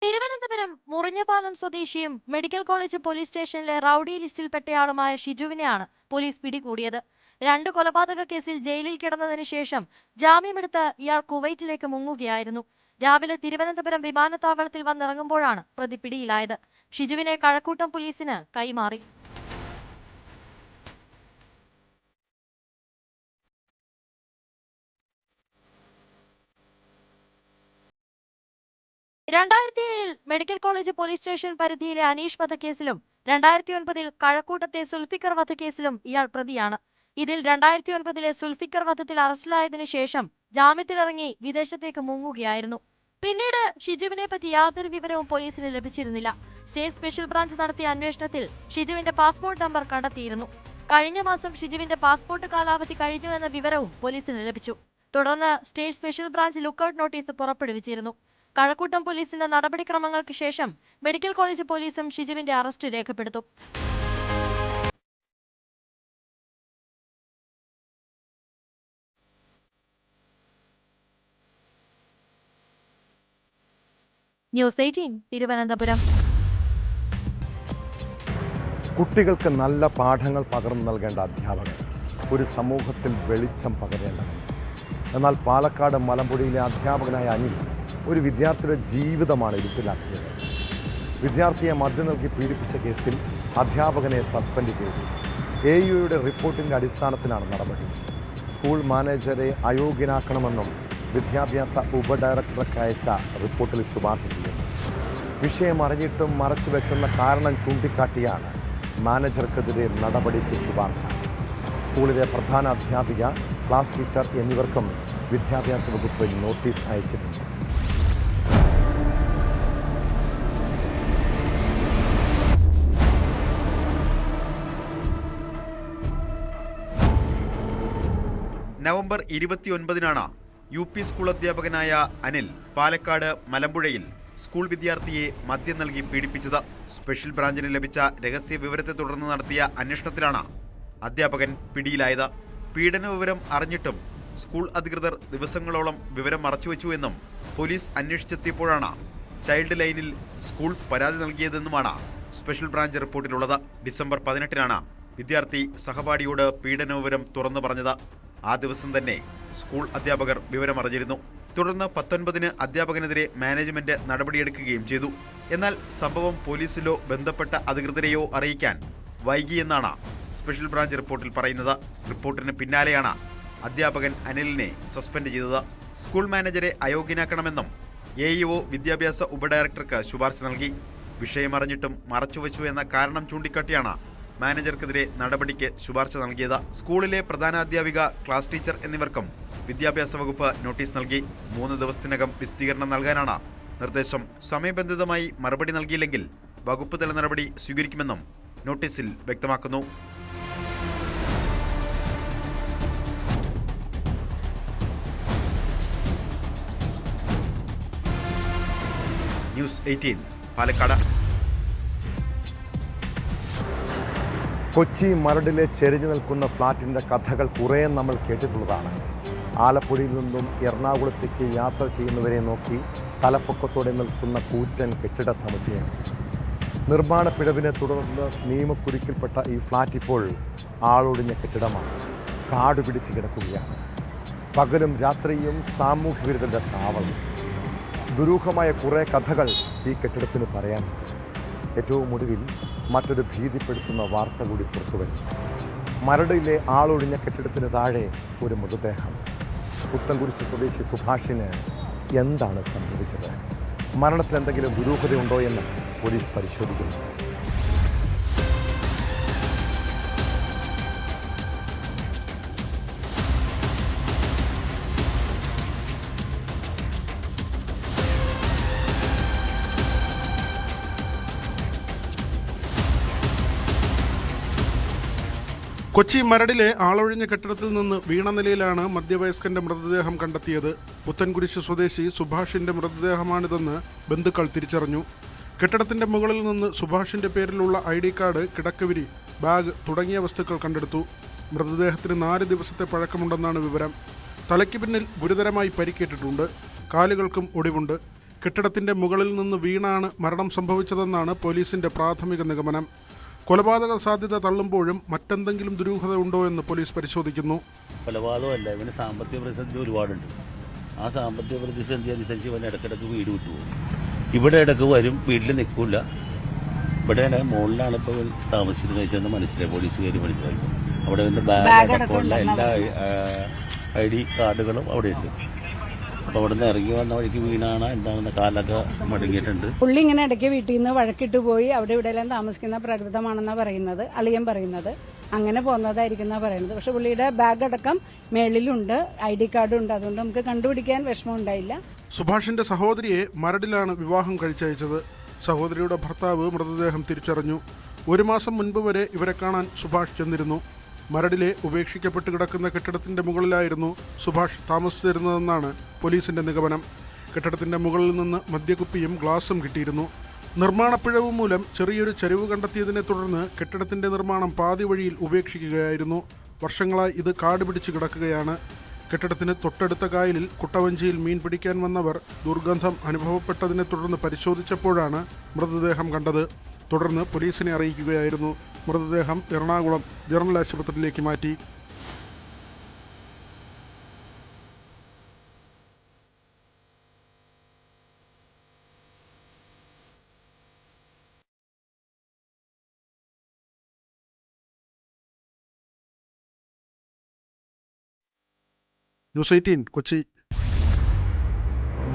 തിരുവനന്തപുരം മുറിഞ്ഞപാലം സ്വദേശിയും മെഡിക്കൽ കോളേജ് പോലീസ് സ്റ്റേഷനിലെ റൌഡി ലിസ്റ്റിൽപ്പെട്ടയാളുമായ ഷിജുവിനെയാണ് പോലീസ് പിടികൂടിയത്. 2 കൊലപാതക കേസിൽ ജയിലിൽ കിടന്നതിന് ശേഷം ജാമ്യമെടുത്ത് ഇയാൾ കുവൈറ്റിലേക്ക് മുങ്ങുകയായിരുന്നു. രാവിലെ തിരുവനന്തപുരം വിമാനത്താവളത്തിൽ വന്നിറങ്ങുമ്പോഴാണ് പ്രതി പിടിയിലായത്. ഷിജുവിനെ കഴക്കൂട്ടം പോലീസിന് കൈമാറി. മെഡിക്കൽ കോളേജ് പോലീസ് സ്റ്റേഷൻ പരിധിയിലെ അനീഷ് വധക്കേസിലും 2009 കഴക്കൂട്ടത്തെ സുൽഫിക്കർ വധക്കേസിലും ഇയാൾ പ്രതിയാണ്. ഇതിൽ 2009 സുൽഫിക്കർ വധത്തിൽ അറസ്റ്റിലായതിനു ശേഷം ജാമ്യത്തിലിറങ്ങി വിദേശത്തേക്ക് മുങ്ങുകയായിരുന്നു. പിന്നീട് ഷിജുവിനെ പറ്റി യാതൊരു വിവരവും പോലീസിന് ലഭിച്ചിരുന്നില്ല. സ്റ്റേറ്റ് സ്പെഷ്യൽ ബ്രാഞ്ച് നടത്തിയ അന്വേഷണത്തിൽ ഷിജുവിന്റെ പാസ്പോർട്ട് നമ്പർ കണ്ടെത്തിയിരുന്നു. കഴിഞ്ഞ മാസം ഷിജുവിന്റെ പാസ്പോർട്ട് കാലാവധി കഴിഞ്ഞു എന്ന വിവരവും പോലീസിന് ലഭിച്ചു. തുടർന്ന് state special branch lookout notice പുറപ്പെടുവിച്ചിരുന്നു. കഴക്കൂട്ടം പോലീസിന്റെ നടപടിക്രമങ്ങൾക്ക് ശേഷം മെഡിക്കൽ കോളേജ് പോലീസും ഷിജുവിന്റെ അറസ്റ്റ് രേഖപ്പെടുത്തും. ന്യൂസ് 18 തിരുവനന്തപുരം. കുട്ടികൾക്ക് നല്ല പാഠങ്ങൾ പകർന്നു നൽകേണ്ട അധ്യാപകർ ഒരു സമൂഹത്തിൽ വെളിച്ചം പകരേണ്ടതുണ്ട്. എന്നാൽ പാലക്കാട് മലമ്പുഴയിലെ അധ്യാപകനായ അനിൽ ഒരു വിദ്യാർത്ഥിയുടെ ജീവിതമാണ് ഇരുട്ടിലാക്കിയത്. വിദ്യാർത്ഥിയെ മദ്യം നൽകി പീഡിപ്പിച്ച കേസിൽ അധ്യാപകനെ സസ്പെൻഡ് ചെയ്തു. AUയുടെ റിപ്പോർട്ടിൻ്റെ അടിസ്ഥാനത്തിലാണ് നടപടി. സ്കൂൾ മാനേജരെ അയോഗ്യനാക്കണമെന്നും വിദ്യാഭ്യാസ ഉപഡയറക്ടർക്ക് അയച്ച റിപ്പോർട്ടിൽ ശുപാർശ ചെയ്യുന്നു. വിഷയം അറിഞ്ഞിട്ടും മറച്ചുവെച്ചെന്ന കാരണം ചൂണ്ടിക്കാട്ടിയാണ് മാനേജർക്കെതിരെ നടപടിക്ക് ശുപാർശ. സ്കൂളിലെ പ്രധാന അധ്യാപിക, ക്ലാസ് ടീച്ചർ എന്നിവർക്കും വിദ്യാഭ്യാസ വകുപ്പ് നോട്ടീസ് അയച്ചിട്ടുണ്ട്. നവംബർ 29 UP സ്കൂൾ അധ്യാപകനായ അനിൽ പാലക്കാട് മലമ്പുഴയിൽ സ്കൂൾ വിദ്യാർത്ഥിയെ മദ്യം നൽകി പീഡിപ്പിച്ചത്. സ്പെഷ്യൽ ബ്രാഞ്ചിന് ലഭിച്ച രഹസ്യ വിവരത്തെ തുടർന്ന് നടത്തിയ അന്വേഷണത്തിലാണ് അധ്യാപകൻ പിടിയിലായത്. പീഡന വിവരം അറിഞ്ഞിട്ടും സ്കൂൾ അധികൃതർ ദിവസങ്ങളോളം വിവരം മറച്ചുവെച്ചു എന്നും പോലീസ് അന്വേഷിച്ചെത്തിയപ്പോഴാണ് ചൈൽഡ് ലൈനിൽ സ്കൂൾ പരാതി നൽകിയതെന്നുമാണ് സ്പെഷ്യൽ ബ്രാഞ്ച് റിപ്പോർട്ടിലുള്ളത്. ഡിസംബർ 18 വിദ്യാർത്ഥി സഹപാഠിയോട് പീഡന വിവരം തുറന്നു പറഞ്ഞത്. ആ ദിവസം തന്നെ സ്കൂൾ അധ്യാപകർ വിവരമറിഞ്ഞിരുന്നു. തുടർന്ന് 19 അധ്യാപകനെതിരെ മാനേജ്മെന്റ് നടപടിയെടുക്കുകയും ചെയ്തു. എന്നാൽ സംഭവം പോലീസിലോ ബന്ധപ്പെട്ട അധികൃതരെയോ അറിയിക്കാൻ വൈകിയെന്നാണ് സ്പെഷ്യൽ ബ്രാഞ്ച് റിപ്പോർട്ടിൽ പറയുന്നത്. റിപ്പോർട്ടിന് പിന്നാലെയാണ് അധ്യാപകൻ അനിലിനെ സസ്പെൻഡ് ചെയ്തത്. സ്കൂൾ മാനേജരെ അയോഗ്യനാക്കണമെന്നും AEO വിദ്യാഭ്യാസ ഉപഡയറക്ടർക്ക് ശുപാർശ നൽകി. വിഷയമറിഞ്ഞിട്ടും മറച്ചുവെച്ചു എന്ന കാരണം ചൂണ്ടിക്കാട്ടിയാണ് മാനേജർക്കെതിരെ നടപടിക്ക് ശുപാർശ നൽകിയത്. സ്കൂളിലെ പ്രധാനാധ്യാപിക, ക്ലാസ് ടീച്ചർ എന്നിവർക്കും വിദ്യാഭ്യാസ വകുപ്പ് നോട്ടീസ് നൽകി. 3 ദിവസത്തിനകം വിശദീകരണം നൽകാനാണ് നിർദ്ദേശം. സമയബന്ധിതമായി മറുപടി നൽകിയില്ലെങ്കിൽ വകുപ്പ് തല നടപടി സ്വീകരിക്കുമെന്നും നോട്ടീസിൽ വ്യക്തമാക്കുന്നു. ന്യൂസ് 18 പാലക്കാട്. കൊച്ചി മരടിലെ ചെരിഞ്ഞു നിൽക്കുന്ന ഫ്ളാറ്റിൻ്റെ കഥകൾ കുറേ നമ്മൾ കേട്ടിട്ടുള്ളതാണ്. ആലപ്പുഴയിൽ നിന്നും എറണാകുളത്തേക്ക് യാത്ര ചെയ്യുന്നവരെ നോക്കി തലപ്പൊക്കത്തോടെ നിൽക്കുന്ന കൂറ്റൻ കെട്ടിട സമുച്ചയം. നിർമ്മാണ പിഴവിനെ തുടർന്ന് നിയമക്കുരുക്കിൽപ്പെട്ട ഈ ഫ്ളാറ്റ് ഇപ്പോൾ ആളൊഴിഞ്ഞ കെട്ടിടമാണ്. കാടുപിടിച്ച് കിടക്കുകയാണ്. പകലും രാത്രിയും സാമൂഹ്യ വിരുദ്ധരുടെ താവളം. ദുരൂഹമായ കുറേ കഥകൾ ഈ കെട്ടിടത്തിന് പറയാനുണ്ട്. ഏറ്റവും ഒടുവിൽ മറ്റൊരു ഭീതിപ്പെടുത്തുന്ന വാർത്ത കൂടി പുറത്തുവരും. മരടിലെ ആളൊഴിഞ്ഞ കെട്ടിടത്തിന് താഴെ ഒരു മൃതദേഹം. പുത്തൻകുരിശ് സ്വദേശി സുഭാഷിന് എന്താണ് സംഭവിച്ചത്? മരണത്തിൽ എന്തെങ്കിലും ദുരൂഹതയുണ്ടോ എന്ന് പോലീസ് പരിശോധിക്കുന്നു. കൊച്ചി മരടിലെ ആളൊഴിഞ്ഞ കെട്ടിടത്തിൽ നിന്ന് വീണ നിലയിലാണ് മധ്യവയസ്കന്റെ മൃതദേഹം കണ്ടെത്തിയത്. പുത്തൻകുരിശ് സ്വദേശി സുഭാഷിന്റെ മൃതദേഹമാണിതെന്ന് ബന്ധുക്കൾ തിരിച്ചറിഞ്ഞു. കെട്ടിടത്തിന്റെ മുകളിൽ നിന്ന് സുഭാഷിന്റെ പേരിലുള്ള ID കാർഡ്, കിടക്കവിരി, ബാഗ് തുടങ്ങിയ വസ്തുക്കൾ കണ്ടെടുത്തു. മൃതദേഹത്തിന് 4 ദിവസത്തെ പഴക്കമുണ്ടെന്നാണ് വിവരം. തലയ്ക്ക് പിന്നിൽ ഗുരുതരമായി പരിക്കേറ്റിട്ടുണ്ട്. കാലുകൾക്കും ഒടിവുണ്ട്. കെട്ടിടത്തിന്റെ മുകളിൽ നിന്ന് വീണാണ് മരണം സംഭവിച്ചതെന്നാണ് പോലീസിന്റെ പ്രാഥമിക നിഗമനം. കൊലപാതക സാധ്യത തള്ളുമ്പോഴും മറ്റെന്തെങ്കിലും ദുരൂഹത ഉണ്ടോ എന്ന് പോലീസ് പരിശോധിക്കുന്നു. കൊലപാതകമല്ല, ഇവന് സാമ്പത്തിക പ്രതിസന്ധി ഒരുപാടുണ്ട്. ആ സാമ്പത്തിക പ്രതിസന്ധി അനുസരിച്ച് ഇവൻ ഇടയ്ക്കിടയ്ക്ക് വീട് വിട്ടുപോകും. ഇവിടെ ഇടയ്ക്ക് വരും, വീട്ടിൽ നിൽക്കില്ല. ഇവിടെ മുകളിലാണ് ഇപ്പോൾ താമസിക്കുന്നത് മനസ്സിലായി, പോലീസുകാർ മനസ്സിലാക്കി. അവിടെ ഇവൻ്റെ ബാഗ് അടക്കമുള്ള എല്ലാ ID കാർഡുകളും അവിടെയുണ്ട്. അപ്പോൾ അവിടെ നിന്ന് ഇറങ്ങി വന്ന വഴിക്ക് വീണാണ് എന്താണെന്ന് കാലൊക്കെ മടങ്ങിയിട്ടുണ്ട്. പുള്ളി ഇങ്ങനെ ഇടയ്ക്ക് വീട്ടിൽ നിന്ന് വഴക്കിട്ട് പോയി അവിടെ ഇവിടെ എല്ലാം താമസിക്കുന്ന പ്രകൃതമാണെന്നാണ് പറയുന്നത്, അളിയൻ പറയുന്നത്. അങ്ങനെ പോകുന്നതായിരിക്കും പറയുന്നത്. പക്ഷെ പുള്ളിയുടെ ബാഗ് അടക്കം മേളിലുണ്ട്, ID കാർഡും ഉണ്ട്. അതുകൊണ്ട് നമുക്ക് കണ്ടുപിടിക്കാൻ വിഷമം ഉണ്ടായില്ല. സുഭാഷിന്റെ സഹോദരിയെ മരടിലാണ് വിവാഹം കഴിച്ചയച്ചത്. സഹോദരിയുടെ ഭർത്താവ് മൃതദേഹം തിരിച്ചറിഞ്ഞു. 1 മാസം മുൻപ് വരെ ഇവരെ കാണാൻ സുഭാഷ് ചെന്നിരുന്നു. മരടിലെ ഉപേക്ഷിക്കപ്പെട്ട് കിടക്കുന്ന കെട്ടിടത്തിന്റെ മുകളിലായിരുന്നു സുഭാഷ് താമസിച്ചിരുന്നതെന്നാണ് പോലീസിന്റെ നിഗമനം. കെട്ടിടത്തിന്റെ മുകളിൽ നിന്ന് മദ്യക്കുപ്പിയും ഗ്ലാസും കിട്ടിയിരുന്നു. നിർമ്മാണപ്പിഴവ് മൂലം ചെറിയൊരു ചരിവ് കണ്ടെത്തിയതിനെ തുടർന്ന് കെട്ടിടത്തിന്റെ നിർമ്മാണം പാതി വഴിയിൽ ഉപേക്ഷിക്കുകയായിരുന്നു. വർഷങ്ങളായി ഇത് കാട് പിടിച്ച് കിടക്കുകയാണ്. കെട്ടിടത്തിന് തൊട്ടടുത്ത കായലിൽ കുട്ടവഞ്ചിയിൽ മീൻ പിടിക്കാൻ വന്നവർ ദുർഗന്ധം അനുഭവപ്പെട്ടതിനെ തുടർന്ന് പരിശോധിച്ചപ്പോഴാണ് മൃതദേഹം കണ്ടത്. തുടർന്ന് പോലീസിനെ അറിയിക്കുകയായിരുന്നു. മൃതദേഹം എറണാകുളം ജനറൽ ആശുപത്രിയിലേക്ക് മാറ്റി. ന്യൂസ് 18 കൊച്ചി.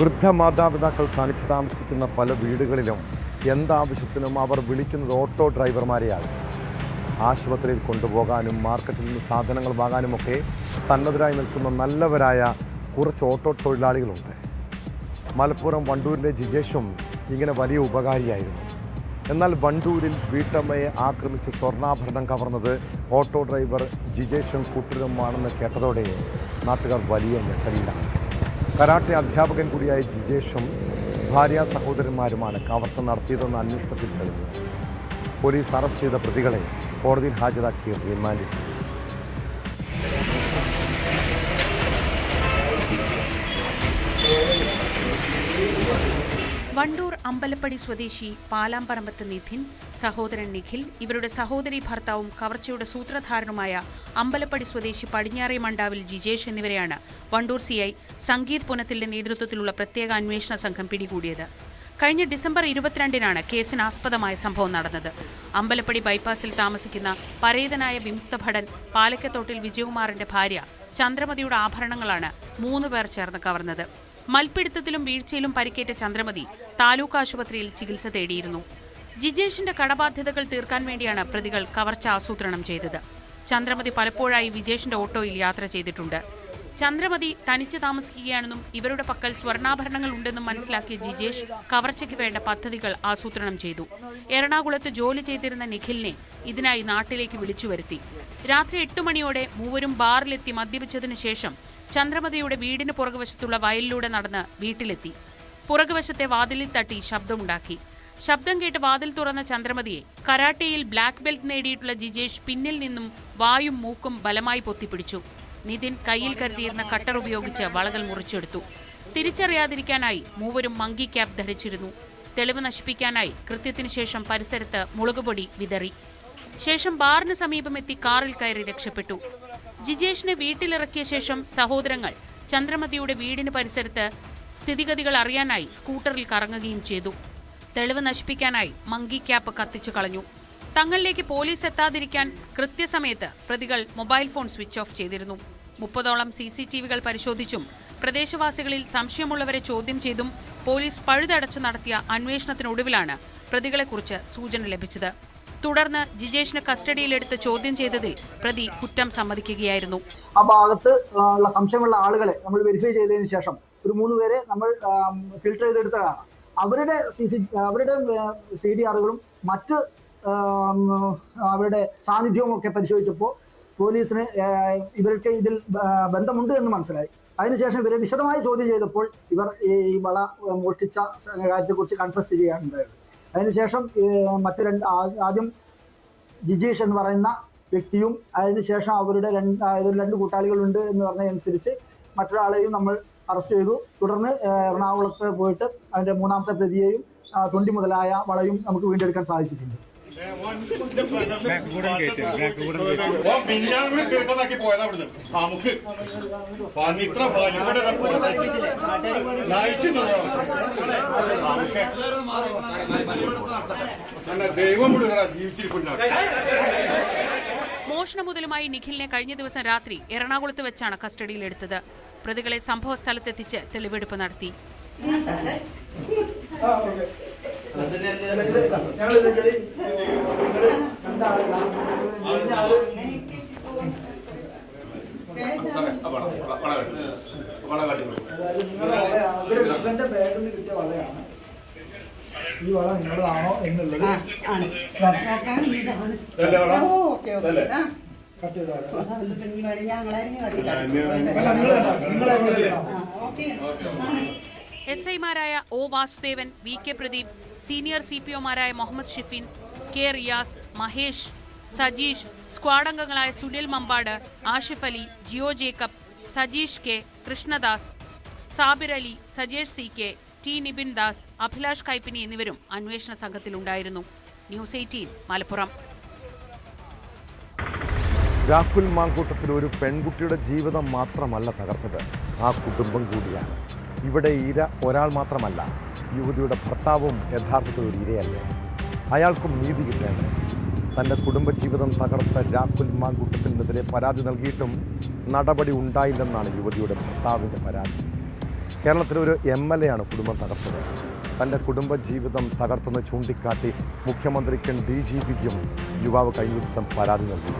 വൃദ്ധ മാതാപിതാക്കൾ തനിച്ച് താമസിക്കുന്ന പല വീടുകളിലും എന്താവശ്യത്തിനും അവർ വിളിക്കുന്നത് ഓട്ടോ ഡ്രൈവർമാരെയാണ്. ആശുപത്രിയിൽ കൊണ്ടുപോകാനും മാർക്കറ്റിൽ നിന്ന് സാധനങ്ങൾ വാങ്ങാനുമൊക്കെ സന്നദ്ധരായി നിൽക്കുന്ന നല്ലവരായ കുറച്ച് ഓട്ടോ തൊഴിലാളികളുണ്ട്. മലപ്പുറം വണ്ടൂരിലെ ജിജേഷും ഇങ്ങനെ വലിയ ഉപകാരിയായിരുന്നു. എന്നാൽ വണ്ടൂരിൽ വീട്ടമ്മയെ ആക്രമിച്ച് സ്വർണ്ണാഭരണം കവർന്നത് ഓട്ടോ ഡ്രൈവർ ജിജേഷും കൂട്ടരുമാണെന്ന് കേട്ടതോടെ നാട്ടുകാർ വലിയ ഞെട്ടലിലാണ്. കരാട്ടെ അധ്യാപകൻ കൂടിയായ ജിജേഷും ഭാര്യ സഹോദരന്മാരുമാണ് കവർച്ച നടത്തിയതെന്ന് അന്വേഷണത്തിൽ തെളിഞ്ഞു. പോലീസ് അറസ്റ്റ് ചെയ്ത പ്രതികളെ കോടതിയിൽ ഹാജരാക്കി റിമാൻഡ് ചെയ്തു. വണ്ടൂർ അമ്പലപ്പടി സ്വദേശി പാലാമ്പറമ്പത്ത് നിധിൻ, സഹോദരൻ നിഖിൽ, ഇവരുടെ സഹോദരി ഭർത്താവും കവർച്ചയുടെ സൂത്രധാരനുമായ അമ്പലപ്പടി സ്വദേശി പടിഞ്ഞാറേ മണ്ടാവിൽ ജിജേഷ് എന്നിവരെയാണ് വണ്ടൂർ CI സംഗീത് പുനത്തിന്റെ നേതൃത്വത്തിലുള്ള പ്രത്യേക അന്വേഷണ സംഘം പിടികൂടിയത്. കഴിഞ്ഞ ഡിസംബർ 22-നാണ് കേസിനാസ്പദമായ സംഭവം നടന്നത്. അമ്പലപ്പടി ബൈപ്പാസിൽ താമസിക്കുന്ന പരേതനായ വിമുക്ത ഭടൻ പാലക്കത്തോട്ടിൽ വിജയകുമാറിന്റെ ഭാര്യ ചന്ദ്രമതിയുടെ ആഭരണങ്ങളാണ് 3 പേർ ചേർന്ന് കവർന്നത്. മൽപ്പിടുത്തത്തിലും വീഴ്ചയിലും പരിക്കേറ്റ ചന്ദ്രമതി താലൂക്ക് ആശുപത്രിയിൽ ചികിത്സ തേടിയിരുന്നു. ജിജേഷിന്റെ കടബാധ്യതകൾ തീർക്കാൻ വേണ്ടിയാണ് പ്രതികൾ കവർച്ച ആസൂത്രണം ചെയ്തത്. ചന്ദ്രമതി പലപ്പോഴായി വിജേഷിന്റെ ഓട്ടോയിൽ യാത്ര ചെയ്തിട്ടുണ്ട്. ചന്ദ്രമതി തനിച്ച് താമസിക്കുകയാണെന്നും ഇവരുടെ പക്കൽ സ്വർണ്ണാഭരണങ്ങൾ ഉണ്ടെന്നും മനസ്സിലാക്കിയ ജിജേഷ് കവർച്ചയ്ക്ക് വേണ്ട പദ്ധതികൾ ആസൂത്രണം ചെയ്തു. എറണാകുളത്ത് ജോലി ചെയ്തിരുന്ന നിഖിലിനെ ഇതിനായി നാട്ടിലേക്ക് വിളിച്ചു വരുത്തി. രാത്രി 8 മണിയോടെ മൂവരും ബാറിലെത്തി മദ്യപിച്ചതിനു ശേഷം ചന്ദ്രമതിയുടെ വീടിന് പുറകുവശത്തുള്ള വയലിലൂടെ നടന്ന് വീട്ടിലെത്തി. പുറകുവശത്തെ വാതിലിൽ തട്ടി ശബ്ദമുണ്ടാക്കി. ശബ്ദം കേട്ട് വാതിൽ തുറന്ന ചന്ദ്രമതിയെ കരാട്ടയിൽ ബ്ലാക്ക് ബെൽറ്റ് നേടിയിട്ടുള്ള ജിജേഷ് പിന്നിൽ നിന്നും വായും മൂക്കും ബലമായി പൊത്തിപ്പിടിച്ചു. നിതിൻ കയ്യിൽ കരുതിയിരുന്ന കട്ടർ ഉപയോഗിച്ച് വളകൾ മുറിച്ചെടുത്തു. തിരിച്ചറിയാതിരിക്കാനായി മൂവരും മങ്കി ക്യാപ്പ് ധരിച്ചിരുന്നു. തെളിവ് നശിപ്പിക്കാനായി കൃത്യത്തിനു ശേഷം പരിസരത്ത് മുളകുപൊടി വിതറി. ശേഷം ബാറിന് സമീപമെത്തി കാറിൽ കയറി രക്ഷപ്പെട്ടു. ജിജേഷിനെ വീട്ടിലിറക്കിയ ശേഷം സഹോദരങ്ങൾ ചന്ദ്രമതിയുടെ വീടിന് പരിസരത്ത് സ്ഥിതിഗതികൾ അറിയാനായി സ്കൂട്ടറിൽ കറങ്ങുകയും ചെയ്തു. തെളിവ് നശിപ്പിക്കാനായി മങ്കി ക്യാപ്പ് കത്തിച്ചു കളഞ്ഞു. തങ്ങളിലേക്ക് പോലീസ് എത്താതിരിക്കാൻ കൃത്യസമയത്ത് പ്രതികൾ മൊബൈൽ ഫോൺ സ്വിച്ച് ഓഫ് ചെയ്തിരുന്നു. 30ഓളം CCTVകൾ പരിശോധിച്ചും പ്രദേശവാസികളിൽ സംശയമുള്ളവരെ ചോദ്യം ചെയ്തും പോലീസ് പഴുതടച്ച് നടത്തിയ അന്വേഷണത്തിനൊടുവിലാണ് പ്രതികളെക്കുറിച്ച് സൂചന ലഭിച്ചത്. തുടർന്ന് ജിജേഷിനെ കസ്റ്റഡിയിലെടുത്ത് ചോദ്യം ചെയ്തതിൽ പ്രതി കുറ്റം സമ്മതിക്കുകയായിരുന്നു. ആ ഭാഗത്ത് ഉള്ള സംശയമുള്ള ആളുകളെ നമ്മൾ വെരിഫൈ ചെയ്തതിന് ശേഷം ഒരു 3 പേരെ നമ്മൾ ഫിൽട്ടർ ചെയ്തെടുത്തതാണ്. അവരുടെ CDRകളും മറ്റ് അവരുടെ സാന്നിധ്യവും ഒക്കെ പരിശോധിച്ചപ്പോൾ പോലീസിന് ഇവർക്ക് ഇതിൽ ബന്ധമുണ്ട് എന്ന് മനസ്സിലായി. അതിനുശേഷം ഇവരെ വിശദമായി ചോദ്യം ചെയ്തപ്പോൾ ഇവർ ഈ വള മോഷ്ടിച്ച കാര്യത്തെക്കുറിച്ച് കൺഫസ് ചെയ്യുകയാണുണ്ടായത്. അതിനുശേഷം ആദ്യം ജിജേഷ് എന്ന് പറയുന്ന വ്യക്തിയും അതിനുശേഷം അവരുടെ 2 കൂട്ടാളികളുണ്ട് എന്ന് പറഞ്ഞതനുസരിച്ച് മറ്റൊരാളെയും നമ്മൾ അറസ്റ്റ് ചെയ്തു. തുടർന്ന് എറണാകുളത്ത് പോയിട്ട് അതിൻ്റെ 3ാമത്തെ പ്രതിയെയും തൊണ്ടി മുതലായ വളയും നമുക്ക് വീണ്ടെടുക്കാൻ സാധിച്ചിട്ടുണ്ട്. മോഷണ മുതലുമായി നിഖിലിനെ കഴിഞ്ഞ ദിവസം രാത്രി എറണാകുളത്ത് വെച്ചാണ് കസ്റ്റഡിയിലെടുത്തത്. പ്രതികളെ സംഭവ സ്ഥലത്തെത്തിച്ച് തെളിവെടുപ്പ് നടത്തി. ഈ വള നിങ്ങളതാണോ എന്നുള്ളത് SI-മാരായ O Vasudevan, VK Pradeep, senior CPO-മാരായ മുഹമ്മദ് ഷിഫിൻ, K റിയാസ്, മഹേഷ്, സജീഷ്, സ്ക്വാഡ് അംഗങ്ങളായ Sunil Mambad, Ashif Ali, Jio Jacob, Sajeesh K, Krishnadas, Sabir Ali, Sajesh CK, T Nibin Das, Abhilash Kaippini എന്നിവരും അന്വേഷണ സംഘത്തിലുണ്ടായിരുന്നു. ന്യൂസ് 18 മലപ്പുറം. രാഹുൽ മാങ്കൂട്ടത്തിൽ ഒരു പെൺകുട്ടിയുടെ ജീവിതം മാത്രമല്ല തകർത്തത്, ആ കുടുംബം കൂടിയാണ്. ഇവിടെ ഇര ഒരാൾ മാത്രമല്ല, യുവതിയുടെ ഭർത്താവും യഥാർത്ഥത്തിൽ ഒരു ഇരയല്ലേ. അയാൾക്കും നീതി കിട്ടേണ്ടത്. തൻ്റെ കുടുംബജീവിതം തകർത്ത രാഹുൽ മാങ്കൂട്ടത്തിനെതിരെ പരാതി നൽകിയിട്ടും നടപടി ഉണ്ടായില്ലെന്നാണ് യുവതിയുടെ ഭർത്താവിൻ്റെ പരാതി. കേരളത്തിലെ ഒരു MLA ആണ് കുടുംബം തകർത്തത്. തൻ്റെ കുടുംബജീവിതം തകർത്തെന്ന് ചൂണ്ടിക്കാട്ടി മുഖ്യമന്ത്രിക്കും DGPക്കും യുവാവ് കഴിഞ്ഞ ദിവസം പരാതി നൽകി.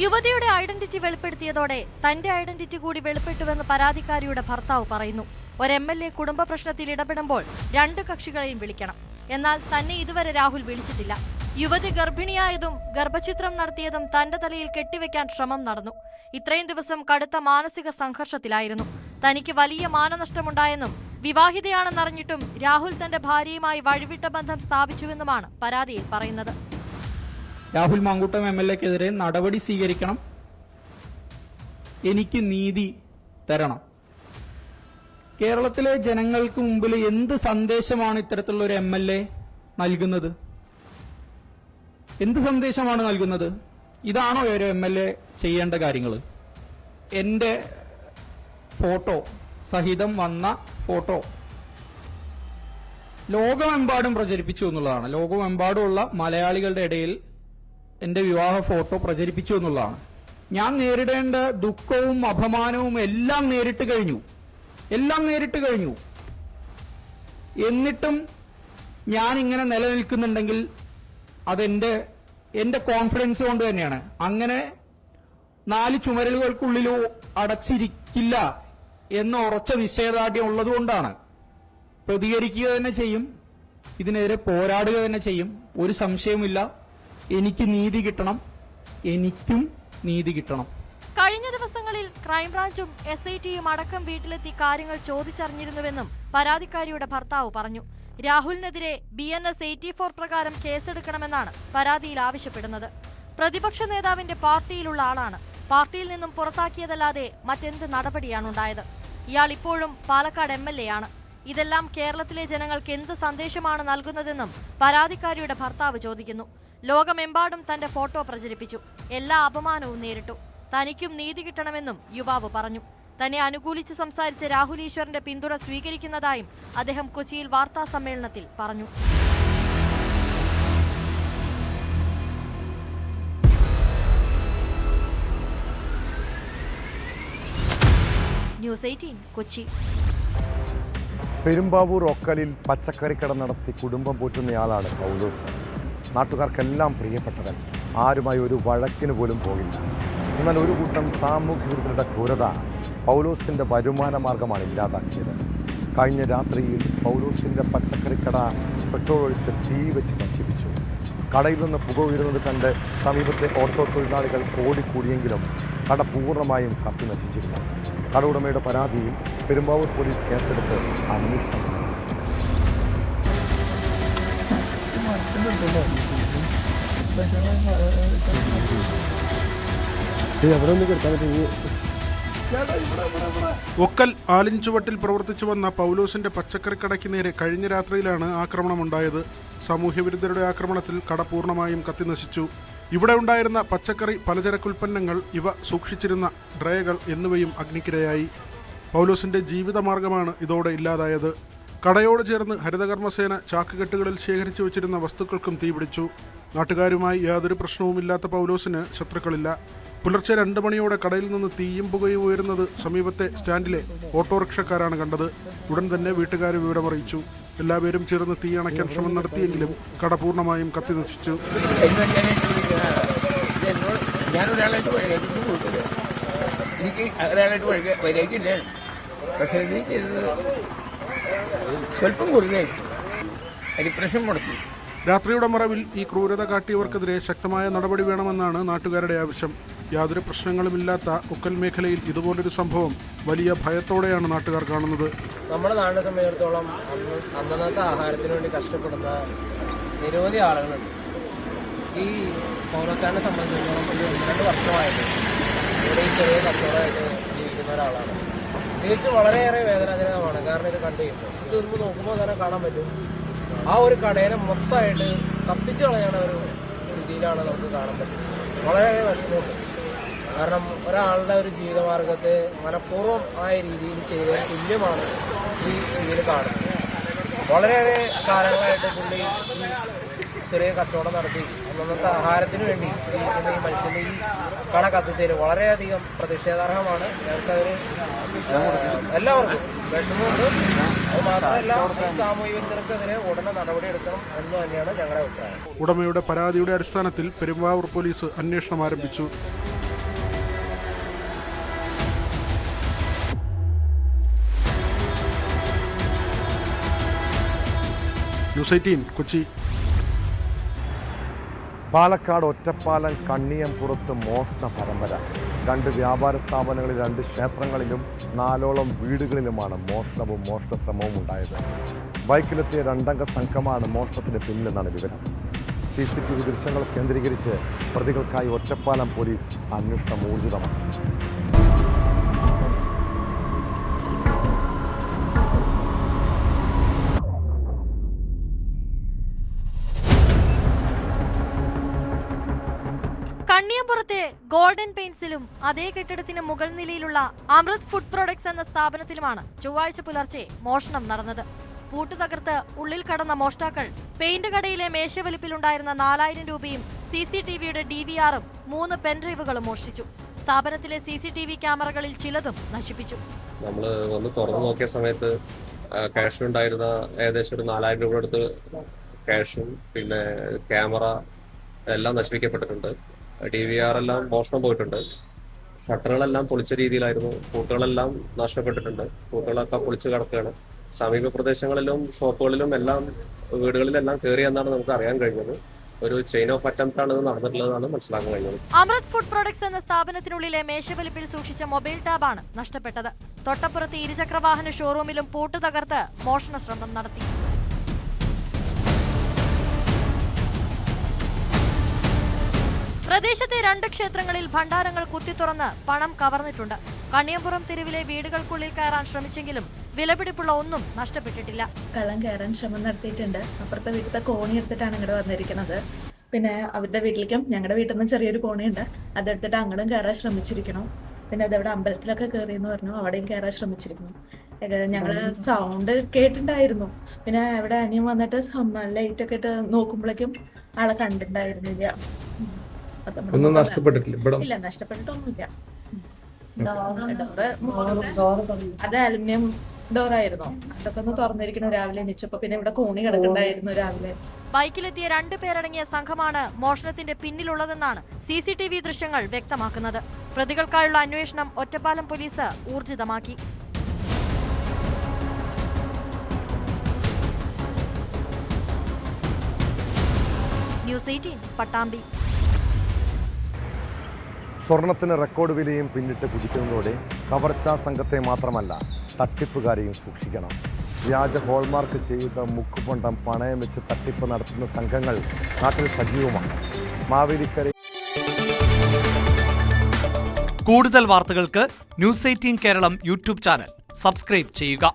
യുവതിയുടെ ഐഡന്റിറ്റി വെളിപ്പെടുത്തിയതോടെ തന്റെ ഐഡന്റിറ്റി കൂടി വെളിപ്പെട്ടുവെന്ന് പരാതിക്കാരിയുടെ ഭർത്താവ് പറയുന്നു. ഒരു MLA കുടുംബ പ്രശ്നത്തിൽ ഇടപെടുമ്പോൾ 2 കക്ഷികളെയും വിളിക്കണം. എന്നാൽ തന്നെ ഇതുവരെ രാഹുൽ വിളിച്ചിട്ടില്ല. യുവതി ഗർഭിണിയായതും ഗർഭചിത്രം നടത്തിയതും തന്റെ തലയിൽ കെട്ടിവെക്കാൻ ശ്രമം നടന്നു. ഇത്രയും ദിവസം കടുത്ത മാനസിക സംഘർഷത്തിലായിരുന്നു. തനിക്ക് വലിയ മാനനഷ്ടമുണ്ടായെന്നും വിവാഹിതയാണെന്നറിഞ്ഞിട്ടും രാഹുൽ തന്റെ ഭാര്യയുമായി വഴിവിട്ട ബന്ധം സ്ഥാപിച്ചുവെന്നുമാണ് പരാതിയിൽ പറയുന്നത്. രാഹുൽ മാങ്കൂട്ടം MLAക്കെതിരെ നടപടി സ്വീകരിക്കണം, എനിക്ക് നീതി തരണം. കേരളത്തിലെ ജനങ്ങൾക്ക് മുമ്പിൽ എന്ത് സന്ദേശമാണ് ഇത്തരത്തിലുള്ള ഒരു MLA നൽകുന്നത്? എന്ത് സന്ദേശമാണ് നൽകുന്നത്? ഇതാണോ ഒരു MLA ചെയ്യേണ്ട കാര്യങ്ങൾ? എൻ്റെ ഫോട്ടോ സഹിതം വന്ന ഫോട്ടോ ലോകമെമ്പാടും പ്രചരിപ്പിച്ചു എന്നുള്ളതാണ്. ലോകമെമ്പാടുമുള്ള മലയാളികളുടെ ഇടയിൽ എൻ്റെ വിവാഹ ഫോട്ടോ പ്രചരിപ്പിച്ചു എന്നുള്ളതാണ്. ഞാൻ നേരിടേണ്ട ദുഃഖവും അപമാനവും എല്ലാം നേരിട്ട് കഴിഞ്ഞു. എന്നിട്ടും ഞാൻ ഇങ്ങനെ നിലനിൽക്കുന്നുണ്ടെങ്കിൽ അതെന്റെ കോൺഫിഡൻസ് കൊണ്ട് തന്നെയാണ്. അങ്ങനെ 4 ചുമരുകൾക്കുള്ളിൽ അടച്ചിരിക്കില്ല എന്ന ഉറച്ച നിശ്ചയദാർഢ്യം ഉള്ളതുകൊണ്ടാണ്. പ്രതികരിക്കുക തന്നെ ചെയ്യും, ഇതിനെതിരെ പോരാടുക തന്നെ ചെയ്യും. ഒരു സംശയവുമില്ല. എനിക്ക് നീതി കിട്ടണം, എനിക്കും നീതി കിട്ടണം. കഴിഞ്ഞ ദിവസങ്ങളിൽ ക്രൈംബ്രാഞ്ചും SITയും അടക്കം വീട്ടിലെത്തി കാര്യങ്ങൾ ചോദിച്ചറിഞ്ഞിരുന്നുവെന്നും പരാതിക്കാരിയുടെ ഭർത്താവ് പറഞ്ഞു. രാഹുലിനെതിരെ BNS 84 പ്രകാരം കേസെടുക്കണമെന്നാണ് പരാതിയിൽ ആവശ്യപ്പെടുന്നത്. പ്രതിപക്ഷ നേതാവിന്റെ പാർട്ടിയിലുള്ള ആളാണ്. പാർട്ടിയിൽ നിന്നും പുറത്താക്കിയതല്ലാതെ മറ്റെന്ത് നടപടിയാണുണ്ടായത്? ഇയാൾ ഇപ്പോഴും പാലക്കാട് MLA ആണ്. ഇതെല്ലാം കേരളത്തിലെ ജനങ്ങൾക്ക് എന്ത് സന്ദേശമാണ് നൽകുന്നതെന്നും പരാതിക്കാരിയുടെ ഭർത്താവ് ചോദിക്കുന്നു. ലോകമെമ്പാടും തന്റെ ഫോട്ടോ പ്രചരിപ്പിച്ചു, എല്ലാ അപമാനവും നേരിട്ടു. തനിക്കും നീതി കിട്ടണമെന്നും യുവാവ് പറഞ്ഞു. തന്നെ അനുകൂലിച്ച് സംസാരിച്ച രാഹുൽ ഈശ്വറിന്റെ പിന്തുണ സ്വീകരിക്കുന്നതായും അദ്ദേഹം കൊച്ചിയിൽ വാർത്താ സമ്മേളനത്തിൽ പറഞ്ഞു. ന്യൂസ് 18 കൊച്ചി. പെരുമ്പാവൂർ ഒക്കലിൽ പച്ചക്കറിക്കട നടത്തി കുടുംബം പോറ്റുന്നയാളാണ് പൗലോസ്. നാട്ടുകാർക്കെല്ലാം പ്രിയപ്പെട്ടവൻ. ആരുമായി ഒരു വഴക്കിന് പോലും പോകില്ല. എന്നാൽ ഒരു കൂട്ടം സാമൂഹ്യ വിരുദ്ധരുടെ ക്രൂരത പൗലോസിന്റെ വരുമാന മാർഗമാണ് ഇല്ലാതാക്കിയത്. കഴിഞ്ഞ രാത്രിയിൽ പൗലോസിന്റെ പച്ചക്കറിക്കട പെട്രോൾ ഒഴിച്ച് തീ വെച്ച് നശിപ്പിച്ചു. കടയിൽ നിന്ന് പുക ഉയരുന്നത് കണ്ട് സമീപത്തെ ഓട്ടോ തൊഴിലാളികൾ ഓടിക്കൂടിയെങ്കിലും കട പൂർണ്ണമായും കത്തി നശിച്ചിരുന്നു. കട ഉടമയുടെ പരാതിയിൽ പെരുമ്പാവൂർ പോലീസ് കേസെടുത്ത് അന്വേഷണം ആരംഭിച്ചു. ഒക്കൽ ആലിൻചുവട്ടിൽ പ്രവർത്തിച്ചു വന്ന പൗലോസിന്റെ പച്ചക്കറിക്കടയ്ക്ക് നേരെ കഴിഞ്ഞ രാത്രിയിലാണ് ആക്രമണമുണ്ടായത്. സാമൂഹ്യവിരുദ്ധരുടെ ആക്രമണത്തിൽ കട പൂർണ്ണമായും കത്തിനശിച്ചു. ഇവിടെ ഉണ്ടായിരുന്ന പച്ചക്കറി, പലചരക്കുൽപ്പന്നങ്ങൾ, ഇവ സൂക്ഷിച്ചിരുന്ന ട്രേകൾ എന്നിവയും അഗ്നിക്കിരയായി. പൗലോസിന്റെ ജീവിതമാർഗമാണ് ഇതോടെ ഇല്ലാതായത്. കടയോട് ചേർന്ന് ഹരിതകർമ്മസേന ചാക്കുകെട്ടുകളിൽ ശേഖരിച്ചു വച്ചിരുന്ന വസ്തുക്കൾക്കും തീപിടിച്ചു. നാട്ടുകാരുമായി യാതൊരു പ്രശ്നവുമില്ലാത്ത പൗലോസിന് ശത്രുക്കളില്ല. പുലർച്ചെ 2 മണിയോടെ കടയിൽ നിന്ന് തീയും പുകയും ഉയരുന്നത് സമീപത്തെ സ്റ്റാൻഡിലെ ഓട്ടോറിക്ഷക്കാരാണ് കണ്ടത്. ഉടൻ തന്നെ വീട്ടുകാർ വിവരമറിയിച്ചു. എല്ലാവരും ചേർന്ന് തീ അണയ്ക്കാൻ ശ്രമം നടത്തിയെങ്കിലും കട പൂർണ്ണമായും കത്തി നശിച്ചു. രാത്രിയുടെ മറവിൽ ഈ ക്രൂരത കാട്ടിയവർക്കെതിരെ ശക്തമായ നടപടി വേണമെന്നാണ് നാട്ടുകാരുടെ ആവശ്യം. യാതൊരു പ്രശ്നങ്ങളുമില്ലാത്ത ഒക്കൽ മേഖലയിൽ ഇതുപോലൊരു സംഭവം വലിയ ഭയത്തോടെയാണ് നാട്ടുകാർ കാണുന്നത്. നമ്മുടെ നാടിനെ സംബന്ധിച്ചിടത്തോളം അന്നത്തെ ആഹാരത്തിന് വേണ്ടി കഷ്ടപ്പെടുന്ന നിരവധി ആളുകളുണ്ട്. ഈ പൗലോസാനെ സംബന്ധിച്ചിടത്തോളം ഒരു 2 വർഷമായിട്ട് ഇവിടെ ഈ ചെറിയ കച്ചവടമായിട്ട് ജീവിക്കുന്ന ഒരാളാണ്. തിരിച്ചും വളരെയേറെ വേദനാജനകമാണ്. കാരണം ഇത് കണ്ടു കഴിയുമ്പോൾ ഇത് മുമ്പ് നോക്കുമ്പോൾ തന്നെ കാണാൻ പറ്റും, ആ ഒരു കടേനെ മൊത്തമായിട്ട് കത്തിച്ചു കളയുന്ന ഒരു സ്ഥിതിയിലാണ് നമുക്ക് കാണാൻ പറ്റുന്നത്. വളരെയേറെ വിഷമമുണ്ട്. കാരണം ഒരാളുടെ ഒരു ജീവിതമാർഗത്തെ മനഃപൂർവ്വം ആയ രീതിയിൽ ചെയ്തതിന് തുല്യമാണ് ഈ സ്ഥിതിയിൽ കാണുന്നത്. വളരെയേറെ കാലങ്ങളായിട്ട് പുള്ളി ഈ ചെറിയ കച്ചവടം നടത്തി അന്നത്തെ ആഹാരത്തിന് വേണ്ടി ജീവിക്കുന്ന ഈ മനുഷ്യൻ്റെ ഈ കട കത്തിച്ചതിൽ വളരെയധികം പ്രതിഷേധാർഹമാണ്. ഞങ്ങൾക്കതിന് എല്ലാവർക്കും വിഷമമുണ്ട്. അത് മാത്രമല്ല, സാമൂഹ്യ വിരുദ്ധർക്കെതിരെ ഉടനെ നടപടിയെടുക്കണം എന്ന് തന്നെയാണ് ഞങ്ങളുടെ അഭിപ്രായം. ഉടമയുടെ പരാതിയുടെ അടിസ്ഥാനത്തിൽ പെരുമ്പാവൂർ പോലീസ് അന്വേഷണം ആരംഭിച്ചു. ന്യൂസ് 18 കൊച്ചി. പാലക്കാട് ഒറ്റപ്പാലം കണ്ണിയംപുറത്ത് മോഷണ പരമ്പര. 2 വ്യാപാര സ്ഥാപനങ്ങളിൽ, 2 ക്ഷേത്രങ്ങളിലും 4ഓളം വീടുകളിലുമാണ് മോഷണവും മോഷണശ്രമവും ഉണ്ടായത്. ബൈക്കിലെത്തിയ 2 അംഗ സംഘമാണ് മോഷണത്തിന് പിന്നിലെന്നാണ് വിവരം. CCTV ദൃശ്യങ്ങൾ കേന്ദ്രീകരിച്ച് പ്രതികൾക്കായി ഒറ്റപ്പാലം പോലീസ് അന്വേഷണം ഊർജിതമാക്കി. കണ്ണിയംപുറത്തെ ഗോൾഡൻ പെയിന്റ്സിലും അതേ കെട്ടിടത്തിന് മുകൾ നിലയിലുള്ള അമൃത് ഫുഡ് പ്രൊഡക്ട്സ് എന്ന സ്ഥാപനത്തിലുമാണ് ചൊവ്വാഴ്ച പുലർച്ചെ മോഷണം നടന്നത്. പൂട്ട് തകർത്ത് ഉള്ളിൽ കടന്ന മോഷ്ടാക്കൾ പെയിന്റ് കടയിലെ മേശവലിപ്പിലുണ്ടായിരുന്ന 4000 രൂപയും CCTVയുടെ DVRും 3 പെൻഡ്രൈവുകളും മോഷ്ടിച്ചു. സ്ഥാപനത്തിലെ CCTV ക്യാമറകളിൽ ചിലതും നശിപ്പിച്ചു. നമ്മൾ വന്ന് തുറന്നു നോക്കിയ സമയത്ത് ക്യാഷിലുണ്ടായിരുന്ന ഏകദേശം ഒരു 4000 രൂപ അടുത്ത് ക്യാഷും പിന്നെ ക്യാമറ എല്ലാം നശിപ്പിക്കപ്പെട്ടിട്ടുണ്ട്. DVR എല്ലാം മോഷണം പോയിട്ടുണ്ട്. ഷട്ടറുകളെല്ലാം പൊളിച്ച രീതിയിലായിരുന്നു. പൂട്ടുകളെല്ലാം നഷ്ടപ്പെട്ടിട്ടുണ്ട്. പൂട്ടുകളൊക്കെ പൊളിച്ച് കിടക്കുകയാണ്. സമീപ പ്രദേശങ്ങളിലും ഷോപ്പുകളിലും എല്ലാം വീടുകളിലെല്ലാം കയറി എന്നാണ് നമുക്ക് അറിയാൻ കഴിഞ്ഞത്. ഒരു ചെയിൻ ഓഫ് അറ്റംപ്റ്റ് ആണ് ഇത് നടന്നിട്ടുള്ളതാണ് മനസ്സിലാക്കാൻ കഴിഞ്ഞത്. അമൃത് ഫുഡ് പ്രൊഡക്ട്സ് എന്ന സ്ഥാപനത്തിനുള്ളിലെ മേശവലിപ്പിൽ സൂക്ഷിച്ച മൊബൈൽ ടാബാണ് നഷ്ടപ്പെട്ടത്. തൊട്ടപ്പുറത്ത് ഇരുചക്രവാഹന ഷോറൂമിലും പൂട്ട് തകർത്ത് മോഷണ ശ്രമം നടത്തി. പ്രദേശത്തെ 2 ക്ഷേത്രങ്ങളിൽ ഭണ്ഡാരങ്ങൾ കുത്തിത്തുറന്ന് പണം കവർന്നിട്ടുണ്ട്. കണ്ണിയംപുറം തെരുവിലെ വീടുകൾക്കുള്ളിൽ കയറാൻ ശ്രമിച്ചെങ്കിലും വിലപിടിപ്പുള്ള ഒന്നും നഷ്ടപ്പെട്ടിട്ടില്ല. കള്ളം കയറാൻ ശ്രമം നടത്തിയിട്ടുണ്ട്. അപ്പുറത്തെ വീട്ടിലത്തെ കോണി എടുത്തിട്ടാണ് ഇങ്ങോട്ട് വന്നിരിക്കുന്നത്. പിന്നെ അവരുടെ വീട്ടിലേക്കും ഞങ്ങളുടെ വീട്ടിൽ നിന്ന് ചെറിയൊരു കോണിയുണ്ട്, അതെടുത്തിട്ട് അങ്ങോട്ടും കയറാൻ ശ്രമിച്ചിരിക്കണം. പിന്നെ അതവിടെ അമ്പലത്തിലൊക്കെ കയറിയെന്ന് പറഞ്ഞു, അവിടെയും കയറാൻ ശ്രമിച്ചിരുന്നു. ഞങ്ങള് സൗണ്ട് കേട്ടിട്ടുണ്ടായിരുന്നു. പിന്നെ അവിടെ അനിയൻ വന്നിട്ട് ലൈറ്റ് ഒക്കെ ഇട്ട് നോക്കുമ്പോഴേക്കും ആളെ കണ്ടിട്ടുണ്ടായിരുന്നില്ല. ഒന്നും നഷ്ടപ്പെട്ടിട്ടില്ല? ഇല്ല, നഷ്ടപ്പെട്ടിട്ടൊന്നുമില്ല. അത് അലുമിനിയം ഡോറായിരുന്നു. അതൊക്കെ ഒന്ന് തുറന്നിരിക്കണു രാവിലെ എണീച്ചപ്പോ. പിന്നെ ഇവിടെ കോണി കിടക്കണ്ടായിരുന്നു രാവിലെ. ബൈക്കിലെത്തിയ 2 പേരടങ്ങിയ സംഘമാണ് മോഷണത്തിന്റെ പിന്നിലുള്ളതെന്നാണ് CCTV ദൃശ്യങ്ങൾ വ്യക്തമാക്കുന്നത്. പ്രതികൾക്കായുള്ള അന്വേഷണം ഒറ്റപ്പാലം പോലീസ് ഊർജിതമാക്കി. ന്യൂസ് 18 പട്ടാമ്പി. സ്വർണത്തിന് റെക്കോർഡ് വിലയും പിന്നിട്ട് കുതിക്കുന്നതോടെ കവർച്ചാ സംഘത്തെ മാത്രമല്ല തട്ടിപ്പുകാരെയും സൂക്ഷിക്കണം. വ്യാജ ഹോൾമാർക്ക് ചെയ്ത മുക്കുപണ്ടം പണയം വെച്ച് തട്ടിപ്പ് നടത്തുന്ന സംഘങ്ങൾ നാട്ടിൽ സജീവമാണ്. മാവേലിക്കര. കൂടുതൽ വാർത്തകൾക്ക് news 18 Keralam YouTube channel subscribe ചെയ്യുക.